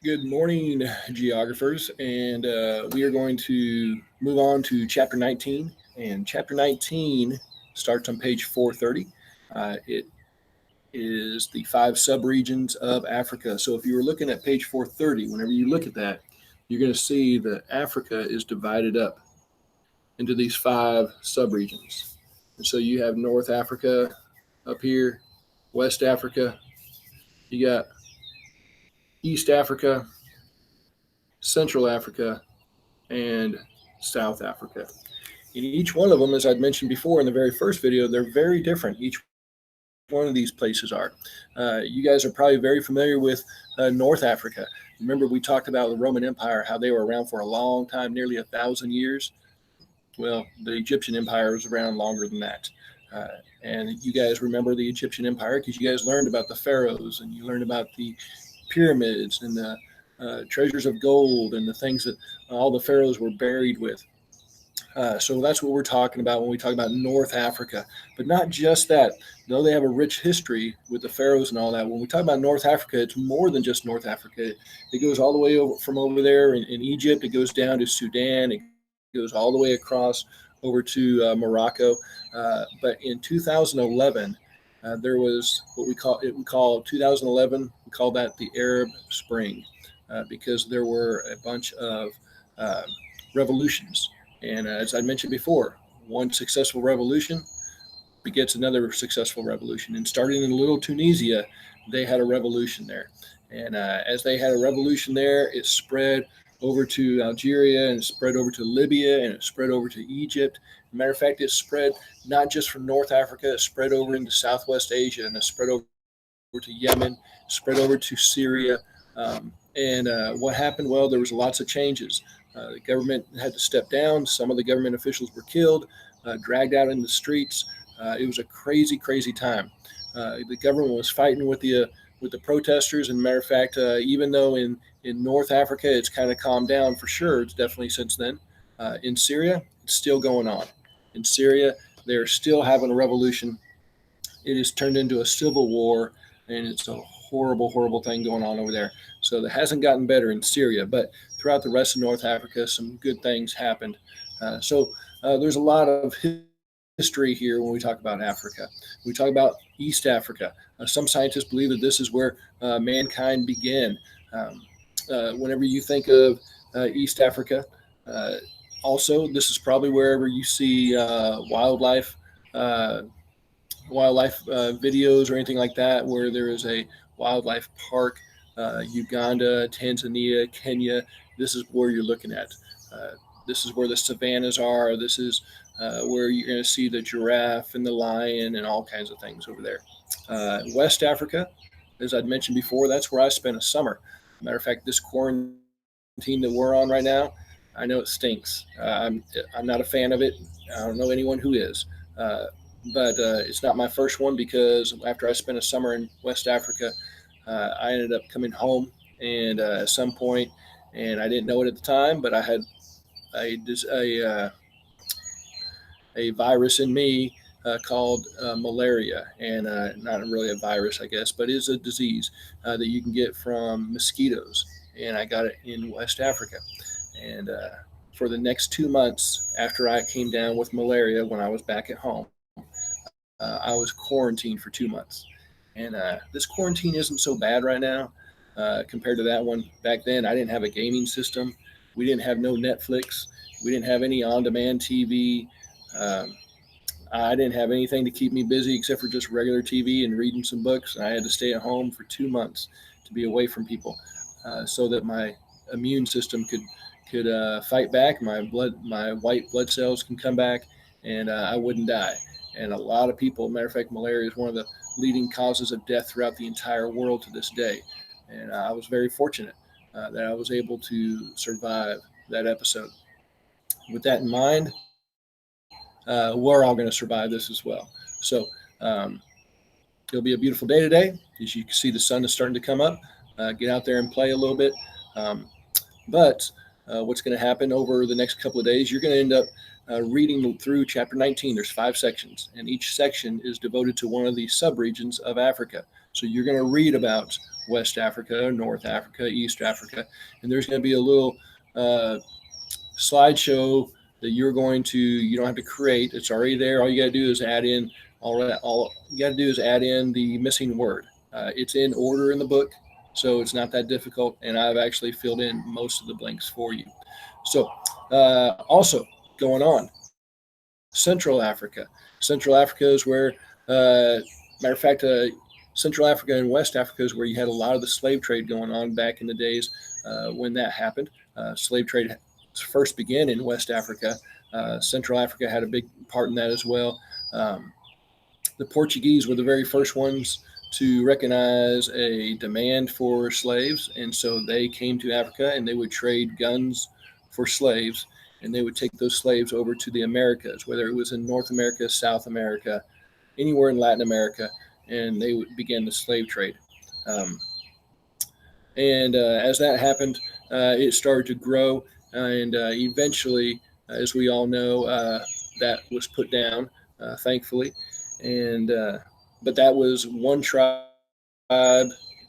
Good morning, geographers, and we are going to move on to Chapter 19. And Chapter 19 starts on page 430. It is the five subregions of Africa. So if you were looking at page 430, whenever you look at that, you're going to see that Africa is divided up into these five subregions. And so you have North Africa up here, West Africa, you got East Africa, Central Africa, and South Africa. And each one of them, as I'd mentioned before in the very first video, they're very different. Each one of these places are. You guys are probably very familiar with North Africa. Remember, we talked about the Roman Empire, how they were around for a long time, nearly 1,000 years. Well, the Egyptian Empire was around longer than that. And you guys remember the Egyptian Empire because you guys learned about the pharaohs and you learned about the pyramids and the treasures of gold and the things that all the pharaohs were buried with. So that's what we're talking about when we talk about North Africa. But not just that. Though they have a rich history with the pharaohs and all that, when we talk about North Africa, it's more than just North Africa. It goes all the way from over there in Egypt. It goes down to Sudan. It goes all the way across over to Morocco. But in 2011, there was what we call 2011. We call that the Arab Spring because there were a bunch of revolutions. And as I mentioned before, one successful revolution begets another successful revolution. And starting in Little Tunisia, they had a revolution there. And as they had a revolution there, it spread over to Algeria and it spread over to Libya and it spread over to Egypt. As a matter of fact, it spread not just from North Africa, it spread over into Southwest Asia and it spread over to Yemen, spread over to Syria. What happened? Well, there was lots of changes. The government had to step down. Some of the government officials were killed, dragged out in the streets. It was a crazy, crazy time. The government was fighting with the protesters. And matter of fact, even though in North Africa it's kind of calmed down for sure, it's definitely since then. In Syria, it's still going on. In Syria, they're still having a revolution. It has turned into a civil war, and it's a horrible, horrible thing going on over there. So it hasn't gotten better in Syria, but throughout the rest of North Africa, some good things happened. So there's a lot of history here when we talk about Africa. We talk about East Africa. Some scientists believe that this is where mankind began. Whenever you think of East Africa, also this is probably wherever you see wildlife videos or anything like that, where there is a wildlife park. Uganda, Tanzania, Kenya. This is where you're looking at. This is where the savannas are. This is where you're going to see the giraffe and the lion and all kinds of things over there. West Africa, as I'd mentioned before, that's where I spent a summer. Matter of fact, this quarantine that we're on right now, I know it stinks. I'm not a fan of it. I don't know anyone who is. But it's not my first one because after I spent a summer in West Africa, I ended up coming home and at some point, and I didn't know it at the time, but I had a virus in me called malaria, and not really a virus, I guess, but is a disease that you can get from mosquitoes. And I got it in West Africa. And for the next 2 months after I came down with malaria when I was back at home, I was quarantined for 2 months. And this quarantine isn't so bad right now compared to that one. Back then, I didn't have a gaming system. We didn't have no Netflix. We didn't have any on-demand TV. I didn't have anything to keep me busy except for just regular TV and reading some books. I had to stay at home for 2 months to be away from people so that my immune system could fight back. My white blood cells can come back, and I wouldn't die. And a lot of people, matter of fact, malaria is one of the leading causes of death throughout the entire world to this day. And I was very fortunate that I was able to survive that episode. With that in mind, we're all going to survive this as well. So it'll be a beautiful day today. As you can see, the sun is starting to come up. Get out there and play a little bit. But what's going to happen over the next couple of days, you're going to end up reading through chapter 19. There's 5 sections, and each section is devoted to one of the subregions of Africa. So you're going to read about West Africa, North Africa, East Africa, and there's going to be a little slideshow that you don't have to create. It's already there. All you got to do is add in all you got to do is add in the missing word. It's in order in the book, so it's not that difficult, and I've actually filled in most of the blanks for you. So also going on, Central Africa. Central Africa is where, matter of fact, Central Africa and West Africa is where you had a lot of the slave trade going on back in the days when that happened. Slave trade first began in West Africa. Central Africa had a big part in that as well. The Portuguese were the very first ones to recognize a demand for slaves, and so they came to Africa and they would trade guns for slaves, and they would take those slaves over to the Americas, whether it was in North America, South America, anywhere in Latin America, and they would begin the slave trade. And as that happened, it started to grow, and eventually, as we all know, that was put down, thankfully. And but that was one tribe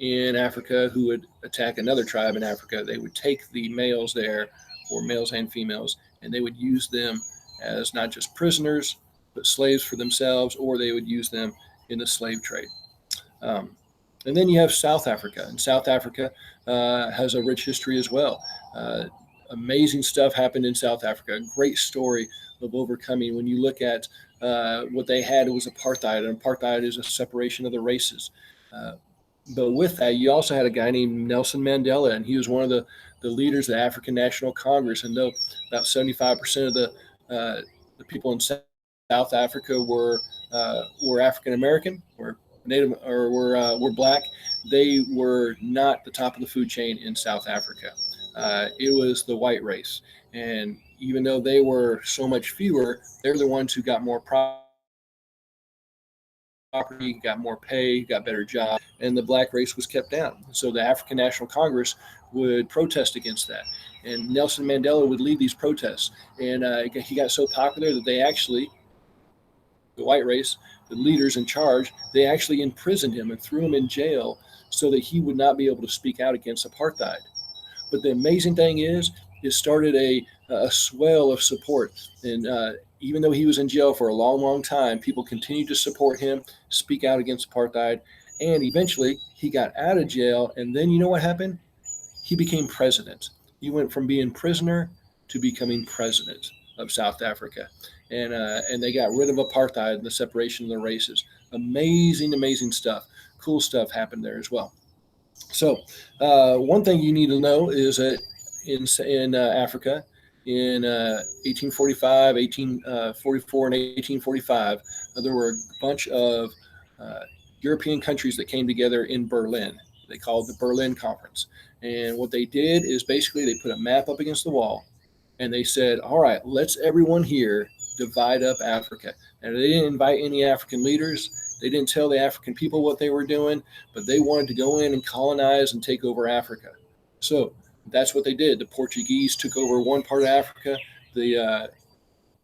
in Africa who would attack another tribe in Africa. They would take the males there, or males and females, and they would use them as not just prisoners, but slaves for themselves, or they would use them in the slave trade. And then you have South Africa, and South Africa has a rich history as well. Amazing stuff happened in South Africa. A great story of overcoming. When you look at what they had, it was apartheid, and apartheid is a separation of the races. But with that, you also had a guy named Nelson Mandela, and he was one of the leaders of the African National Congress. And though about 75% of the people in South Africa were African American, or Native, or were black, they were not the top of the food chain in South Africa. It was the white race, and even though they were so much fewer, they're the ones who got more property, got more pay, got better jobs, and the black race was kept down. So the African National Congress would protest against that, and Nelson Mandela would lead these protests, and he got so popular that they actually, the white race, the leaders in charge, they actually imprisoned him and threw him in jail so that he would not be able to speak out against apartheid. But the amazing thing is, it started a swell of support. And even though he was in jail for a long, long time, people continued to support him, speak out against apartheid. And eventually, he got out of jail. And then you know what happened? He became president. He went from being prisoner to becoming president of South Africa. And they got rid of apartheid and the separation of the races. Amazing, amazing stuff. Cool stuff happened there as well. So one thing you need to know is that in Africa, in 1845, 1844, and 1845, there were a bunch of European countries that came together in Berlin. They called the Berlin Conference. And what they did is basically they put a map up against the wall, and they said, all right, let's everyone here divide up Africa. And they didn't invite any African leaders. They didn't tell the African people what they were doing, but they wanted to go in and colonize and take over Africa. So that's what they did. The Portuguese took over one part of Africa. The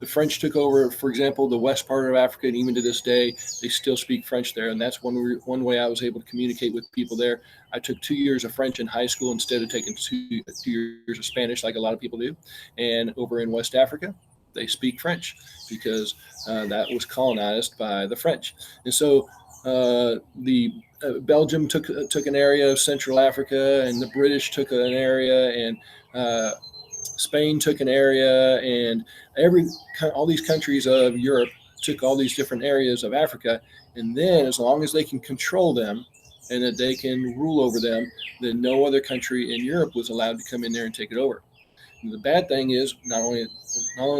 French took over, for example, the west part of Africa, and even to this day, they still speak French there. And that's one way I was able to communicate with people there. I took 2 years of French in high school instead of taking two years of Spanish, like a lot of people do. And over in West Africa, they speak French because that was colonized by the French. And so Belgium took an area of Central Africa, and the British took an area, and Spain took an area, and all these countries of Europe took all these different areas of Africa. And then, as long as they can control them and that they can rule over them, then no other country in Europe was allowed to come in there and take it over. And the bad thing is, not only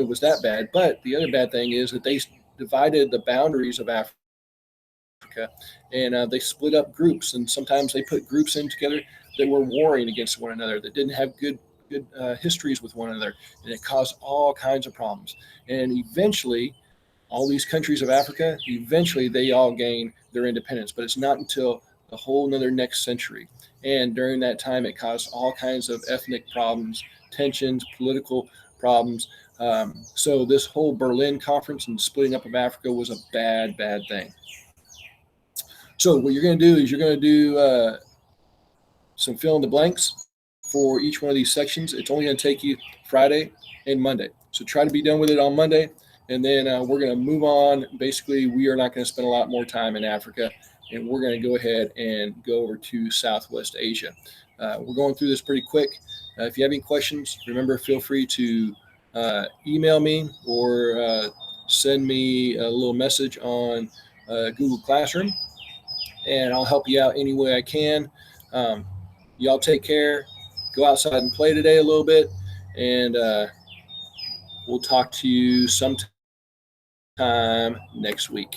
was that bad, but the other bad thing is that they divided the boundaries of Africa, and they split up groups, and sometimes they put groups in together that were warring against one another, that didn't have good histories with one another, and it caused all kinds of problems. And eventually, all these countries of Africa, they all gain their independence, but it's not until the whole another next century. And during that time, it caused all kinds of ethnic problems, tensions, political problems. So this whole Berlin Conference and the splitting up of Africa was a bad, bad thing. So what you're going to do is you're going to do some fill in the blanks for each one of these sections. It's only going to take you Friday and Monday. So try to be done with it on Monday. And then we're going to move on. Basically, we are not going to spend a lot more time in Africa, and we're going to go ahead and go over to Southwest Asia. We're going through this pretty quick. If you have any questions, remember, feel free to email me or send me a little message on Google Classroom, and I'll help you out any way I can. Y'all take care. Go outside and play today a little bit, and we'll talk to you sometime next week.